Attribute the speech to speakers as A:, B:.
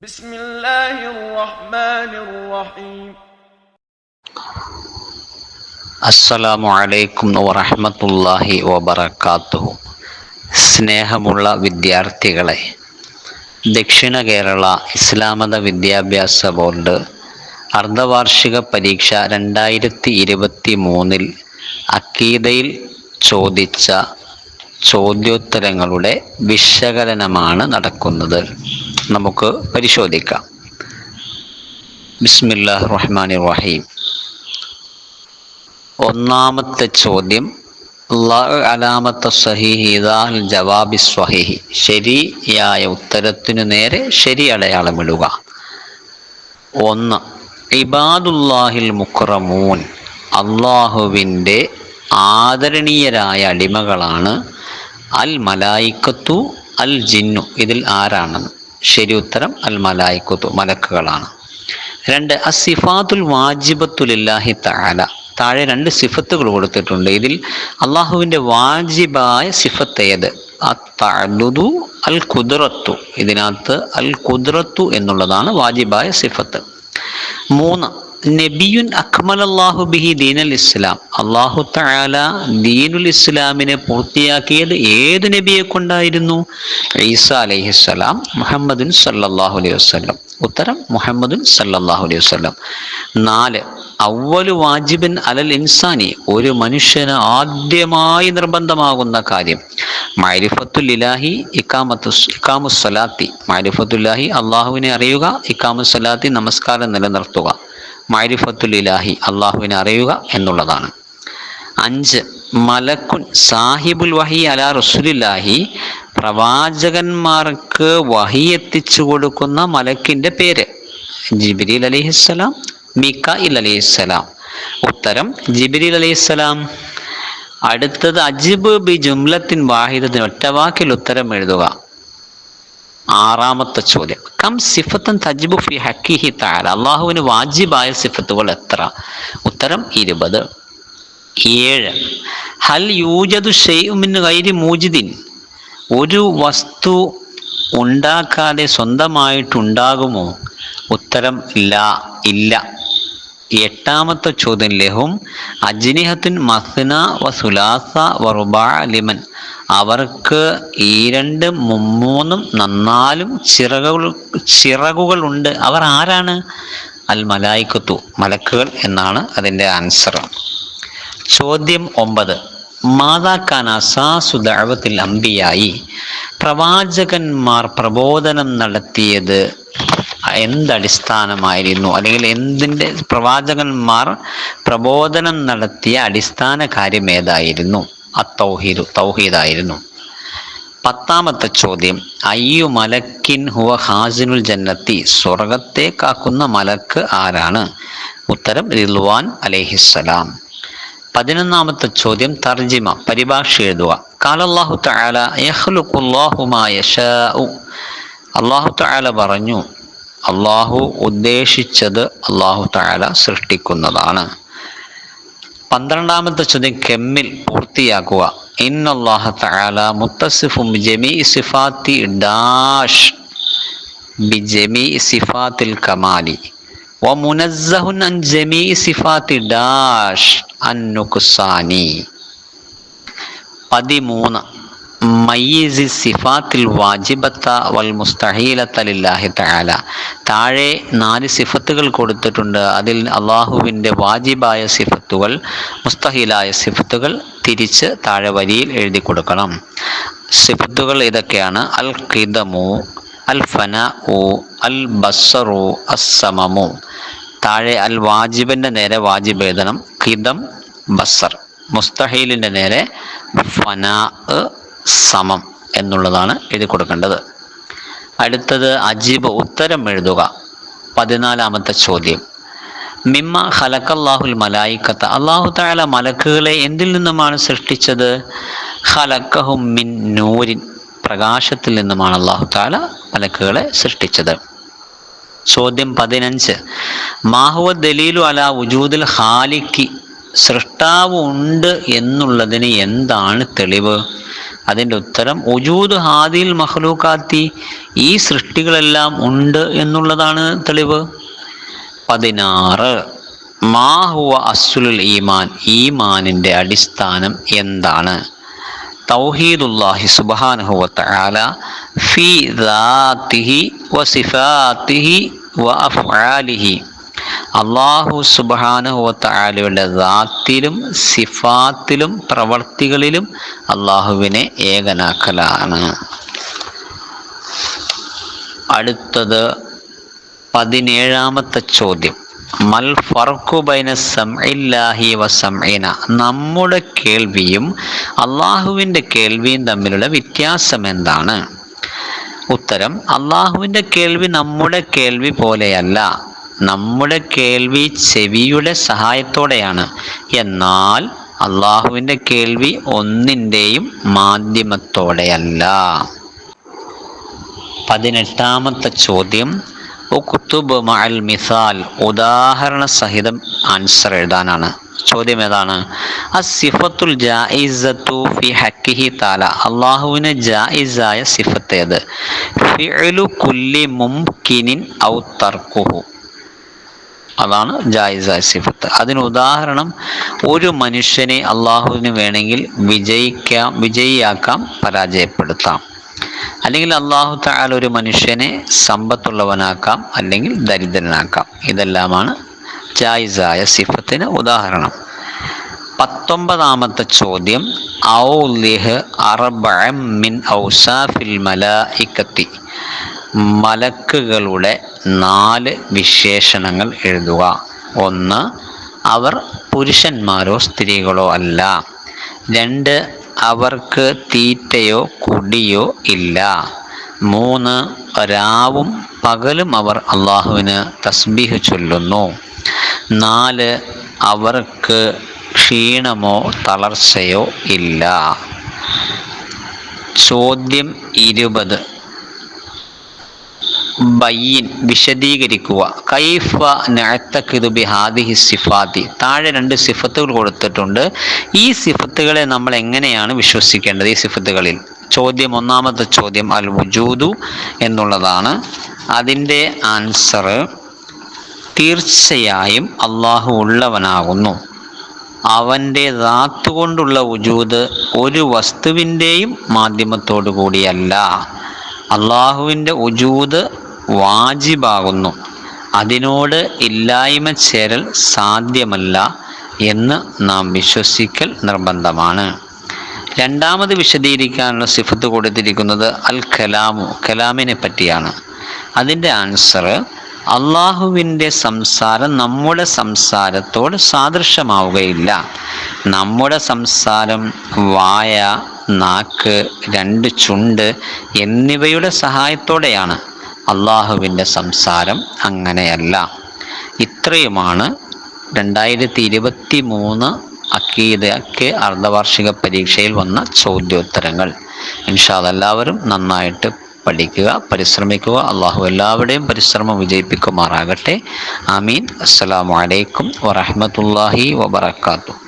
A: بسم الله الرحمن الرحيم
B: അസ്സലാമു അലൈക്കും വറഹ്മത്തുള്ളാഹി വബറകാതുഹു. സ്നേഹമുള്ള വിദ്യാർത്ഥികളെ, ദക്ഷിണ കേരള ഇസ്ലാമത വിദ്യാഭ്യാസ ബോർഡ് അർദ്ധവാർഷിക പരീക്ഷ 2023 അക്കീദയിൽ ചോദിച്ച ചോദ്യോത്തരങ്ങളുടെ വിശകലനമാണ് നടക്കുന്നത്. നമുക്ക് പരിശോധിക്കാം. ബിസ്മില്ലാഹിർ റഹ്മാനിർ റഹീം. ഒന്നാമത്തെ ചോദ്യം, അലാമത്ത് സഹീഹി ഇദാൽ ജവാബി സ്വഹീഹി, ശരിയായ ഉത്തരത്തിനു നേരെ ശരി അടയാളമിടുക. 1. ഇബാദുല്ലാഹിൽ മുക്രമൂൻ, അള്ളാഹുവിൻ്റെ ആദരണീയരായ അടിമകളാണ്. അൽ മലായിക്കത്തു അൽ ജിന്നു, ഇതിൽ ആരാണ്? ശരി ഉത്തരം അൽ മലായിക്കത്തു, മലക്കുകളാണ്. 2. അസിഫാത്തുൽ വാജിബത്തു ലില്ലാഹി തആല, താഴെ 2 സിഫത്തുകൾ കൊടുത്തിട്ടുണ്ട്. ഇതിൽ അള്ളാഹുവിൻ്റെ വാജിബായ സിഫത്ത് ഏത്? അത്തഅദ്ദുദു അൽ ഖുദ്റത്തു, ഇതിനകത്ത് അൽ ഖുദ്റത്തു എന്നുള്ളതാണ് വാജിബായ സിഫത്ത്. 3. നബിയുൻ അക്മലല്ലാഹു ബിഹി ദീനൽ ഇസ്ലാം, അള്ളാഹു തആല ദീനുൽ ഇസ്ലാമിനെ പൂർത്തിയാക്കിയത് ഏത് നബിയെ കൊണ്ടായിരുന്നു? ഈസ അലൈഹിസ്സലാം, മുഹമ്മദുൻ സല്ലല്ലാഹു അലൈഹി വസല്ലം. ഉത്തരം മുഹമ്മദുൻ സല്ലല്ലാഹു അലൈഹി വസല്ലം. 4. അവ്വലു വാജിബൻ അലൽ ഇൻസാനി, ഒരു മനുഷ്യന് ആദ്യമായി നിർബന്ധമാകുന്ന കാര്യം മഅരിഫത്തുൽ ഇലാഹി ഇഖാമുസ് സ്വലാത്തി, മഅരിഫത്തുല്ലാഹി അള്ളാഹുവിനെ അറിയുക, ഇഖാമുസ് സ്വലാത്തി നമസ്കാരം നിലനിർത്തുക. മഅരിഫത്തുൽ ഇലാഹി അള്ളാഹുവിനെ അറിയുക എന്നുള്ളതാണ്. 5. മലക്കുൻ സാഹിബുൽ വഹി അലാ റസൂലില്ലാഹി, പ്രവാചകന്മാർക്ക് വഹി എത്തിച്ചു കൊടുക്കുന്ന മലക്കിൻ്റെ പേര്? ജിബ്രീൽ അലൈഹിസ്സലാം, മികായിൽ അലൈഹിസ്സലാം. ഉത്തരം ജിബ്രീൽ അലൈഹിസ്സലാം. അടുത്തത് അജിബ് ബി ജുംലത്തിൻ വാഹിദത്തിൻ, ഒറ്റവാക്കിൽ ഉത്തരം എഴുതുക. 6ാമത്തെ ചോദ്യം, കം സിഫത്തൻ തജിബു ഫി ഹക്കിഹി തആല, അള്ളാഹുവിന് വാജിബായ സിഫത്തുകൾ എത്ര? ഉത്തരം 20. 7. ഹൽ യൂജദു ശൈഉൻ മിൻ ഗൈരി മൂജിദിൻ, ഒരു വസ്തു ഉണ്ടാക്കാതെ സ്വന്തമായിട്ടുണ്ടാകുമോ? ഉത്തരം ലാ, ഇല്ല. 8ാമത്തെ ചോദ്യം, ലഹും അജ്നിഹത്തുൻ മസ്ന വ സുലാസ വ റുബാ ലിമൻ, അവർക്ക് 2, 3, 4 ചിറകുകൾ ഉണ്ട്. അവർ ആരാണ്? അൽ മലായിക്കത്തു, മലക്കുകൾ എന്നാണ് അതിൻ്റെ ആൻസർ. ചോദ്യം 9, മാദാ കാന അസാസു ദഅവത്തിൽ അംബിയായി, പ്രവാചകന്മാർ പ്രബോധനം നടത്തിയത് എന്തടിസ്ഥാനമായിരുന്നു? അല്ലെങ്കിൽ എന്തിൻ്റെ പ്രവാചകന്മാർ പ്രബോധനം നടത്തിയ അടിസ്ഥാന കാര്യം ഏതായിരുന്നു? തൗഹീദായിരുന്നു. 10ാമത്തെ ചോദ്യം, അയ്യു മലക്കിൻ ഹുവ ഹാസിനുൽ ജന്നത്തി, സ്വർഗത്തെ കാക്കുന്ന മലക്ക് ആരാണ്? ഉത്തരം റിദ്വാൻ അലൈഹിസ്സലാം. 11ാമത്തെ ചോദ്യം, തർജിമ, പരിഭാഷ എഴുതുക. ഖാലല്ലാഹു തആല യഖ്ലുഖുല്ലാഹു മാ യശാഉ, അല്ലാഹു തആല പറഞ്ഞു, അള്ളാഹു ഉദ്ദേശിച്ചത് അള്ളാഹു തആല സൃഷ്ടിക്കുന്നതാണ്. 12ാമത്തെ ചോദ്യം, കെമ്മിൽ, പൂർത്തിയാക്കുക. ഇന്നല്ലാഹ തആല മുത്തസിഫും ബിജമീഇ സിഫാത്തി ഡാഷ് ബിജമീഇ സിഫാത്തിൽ കമാലി വ മുനസ്സഹുൻ അൻ ജമീഇ സിഫാത്തി ഡാഷ് അൻ നുക്സാനി. 13. മയ്യിസി സിഫാത്തിൽ വാജിബത്ത വൽ മുസ്തഹീലത്ത ലില്ലാഹി തആല, താഴെ 4 സിഫത്തുകൾ കൊടുത്തിട്ടുണ്ട്. അതിൽ അള്ളാഹുവിൻ്റെ വാജിബായ സിഫത്തുകൾ, മുസ്തഹീലായ സിഫത്തുകൾ തിരിച്ച് താഴെ വരിയിൽ എഴുതി കൊടുക്കണം. സിഫത്തുകൾ ഇതൊക്കെയാണ്: അൽ ഖിദമു, അൽ ഫനാഉ, അൽ ബസ്സറു, അസ്സമമു. താഴെ അൽ വാജിബിൻ്റെ നേരെ വാജിബ് എഴുതണം, ഖിദം ബസ്സർ. മുസ്തഹീലിൻ്റെ നേരെ ഫനാ സമം എന്നുള്ളതാണ് എഴുതി കൊടുക്കേണ്ടത്. അടുത്തത് അജീബ്, ഉത്തരം എഴുതുക. 14ാമത്തെ ചോദ്യം, മിമ്മ ഖലഖല്ലാഹുൽ മലായിക്കത്ത, അല്ലാഹു തആല മലക്കുകളെ എന്തിൽ നിന്നുമാണ് സൃഷ്ടിച്ചത്? ഖലഖഹും മിൻ നൂരിൻ, പ്രകാശത്തിൽ നിന്നുമാണ് അല്ലാഹു തആല മലക്കുകളെ സൃഷ്ടിച്ചത്. ചോദ്യം 15, മാഹുവ ദലീലു അലാ വുജൂദിൽ ഖാലിഖി, സൃഷ്ടാവ് ഉണ്ട് എന്നുള്ളതിന് എന്താണ് തെളിവ്? അതിൻ്റെ ഉത്തരം ഉജൂദ് ഹാദിൽ മഖ്ലൂഖാത്തി, ഈ സൃഷ്ടികളെല്ലാം ഉണ്ട് എന്നുള്ളതാണ് തെളിവ്. 16 മാ ഹുവ അസ്ലുൽ ഈമാൻ, ഈമാനിൻ്റെ അടിസ്ഥാനം എന്താണ്? തൗഹീദുല്ലാഹി സുബ്ഹാനഹു വ തആല ഫീ ദാതിഹി വ സിഫാതിഹി വ അഫ്ആലിഹി, അല്ലാഹു സുബ്ഹാനഹു വ തആലയുടെ ദാത്തിലും സിഫാത്തിലും പ്രവർത്തികളിലും അല്ലാഹുവിനെ ഏകനാക്കലാണ്. അടുത്തത് 17ാമത്തെ ചോദ്യം, മൽ ഫർഖു ബൈന സംഇല്ലാഹി വ സംഇന, നമ്മുടെ കേൾവിയും അള്ളാഹുവിൻ്റെ കേൾവിയും തമ്മിലുള്ള വ്യത്യാസം എന്താണ്? ഉത്തരം, അള്ളാഹുവിൻ്റെ കേൾവി നമ്മുടെ കേൾവി പോലെയല്ല. നമ്മുടെ കേൾവി ചെവിയുടെ സഹായത്തോടെയാണ്. എന്നാൽ അള്ളാഹുവിൻ്റെ കേൾവി ഒന്നിൻ്റെയും മാധ്യമത്തോടെയല്ല. 18ാമത്തെ ചോദ്യം, ഉക്തുബ് മഅൽ മിസാൽ, ഉദാഹരണ സഹിതം ആൻസർ എഴുതാനാണ്. ചോദ്യം ഏതാണ്? അസ്സിഫത്തുൽ ജായിസത്തു ഫി ഹക്കിഹി തആല, അല്ലാഹുവിന് ജായിസായ സിഫത്ത് ഏത്? ഫിഅലു കുല്ലി മുംകിനിൻ ഔ തർക്കുഹു, അതാണ് ജായിസായ സിഫത്ത്. അതിന് ഉദാഹരണം, ഒരു മനുഷ്യനെ അള്ളാഹുവിന് വേണമെങ്കിൽ വിജയിയാക്കാം, പരാജയപ്പെടുത്താം. അല്ലെങ്കിൽ അള്ളാഹു തആല ഒരു മനുഷ്യനെ സമ്പത്തുള്ളവനാക്കാം, അല്ലെങ്കിൽ ദരിദ്രനാക്കാം. ഇതെല്ലാമാണ് ജായിസായ സിഫത്തിന് ഉദാഹരണം. 19ാമത്തെ ചോദ്യം, ഔലിഹ് അർബഅം മിൻ ഔസാഫിൽ മലായികത്തി, മലക്കുകളുടെ 4 വിശേഷണങ്ങൾ എഴുതുക. 1, അവർ പുരുഷന്മാരോ സ്ത്രീകളോ അല്ല. 2, അവർക്ക് തീറ്റയോ കുടിയോ ഇല്ല. 3, രാവും പകലും അവർ അള്ളാഹുവിന് തസ്ബീഹ് ചൊല്ലുന്നു. 4, അവർക്ക് ക്ഷീണമോ തളർച്ചയോ ഇല്ല. ചോദ്യം 20, ബയ്യിൻ, വിശദീകരിക്കുക. കൈഫ നഅ്തഖിദു ബിഹാദിഹി സിഫാത്തി, താഴെ 2 സിഫത്തുകൾ കൊടുത്തിട്ടുണ്ട്. ഈ സിഫത്തുകളെ നമ്മൾ എങ്ങനെയാണ് വിശ്വസിക്കേണ്ടത്? ഈ സിഫത്തുകളിൽ ചോദ്യം, 1ാമത്തെ ചോദ്യം അൽ വുജൂദു എന്നുള്ളതാണ്. അതിൻ്റെ ആൻസർ, തീർച്ചയായും അള്ളാഹു ഉള്ളവനാകുന്നു. അവൻ്റെ ദാത്ത് കൊണ്ടുള്ള വുജൂദ് ഒരു വസ്തുവിൻ്റെയും മാധ്യമത്തോടു കൂടിയല്ല. അള്ളാഹുവിൻ്റെ വുജൂദ് വാജിബാകുന്നു, അതിനോട് ഇല്ലായ്മ ചേരൽ സാധ്യമല്ല എന്ന് നാം വിശ്വസിക്കൽ നിർബന്ധമാണ്. 2ാമത് വിശദീകരിക്കാനുള്ള സിഫത്ത് കൊടുത്തിരിക്കുന്നത് അൽ കലാമു, കലാമിനെ പറ്റിയാണ്. അതിൻ്റെ ആൻസർ, അള്ളാഹുവിൻ്റെ സംസാരം നമ്മുടെ സംസാരത്തോട് സാദൃശ്യമാവുകയില്ല. നമ്മുടെ സംസാരം വായ, നാക്ക്, 2 ചുണ്ട് എന്നിവയുടെ സഹായത്തോടെയാണ്. അള്ളാഹുവിൻ്റെ സംസാരം അങ്ങനെയല്ല. ഇത്രയുമാണ് 2023 അഖീദയ്ക്ക് അർദ്ധവാർഷിക പരീക്ഷയിൽ വന്ന ചോദ്യോത്തരങ്ങൾ. ഇൻഷാ അല്ലാഹ് എല്ലാവരും നന്നായിട്ട് പഠിക്കുക, പരിശ്രമിക്കുക. അള്ളാഹു എല്ലാവരുടെയും പരിശ്രമം വിജയിപ്പിക്കുമാറാകട്ടെ. ആമീൻ. അസ്സലാമു അലൈക്കും വറഹ്മത്തുള്ളാഹി വബറകാതുഹു.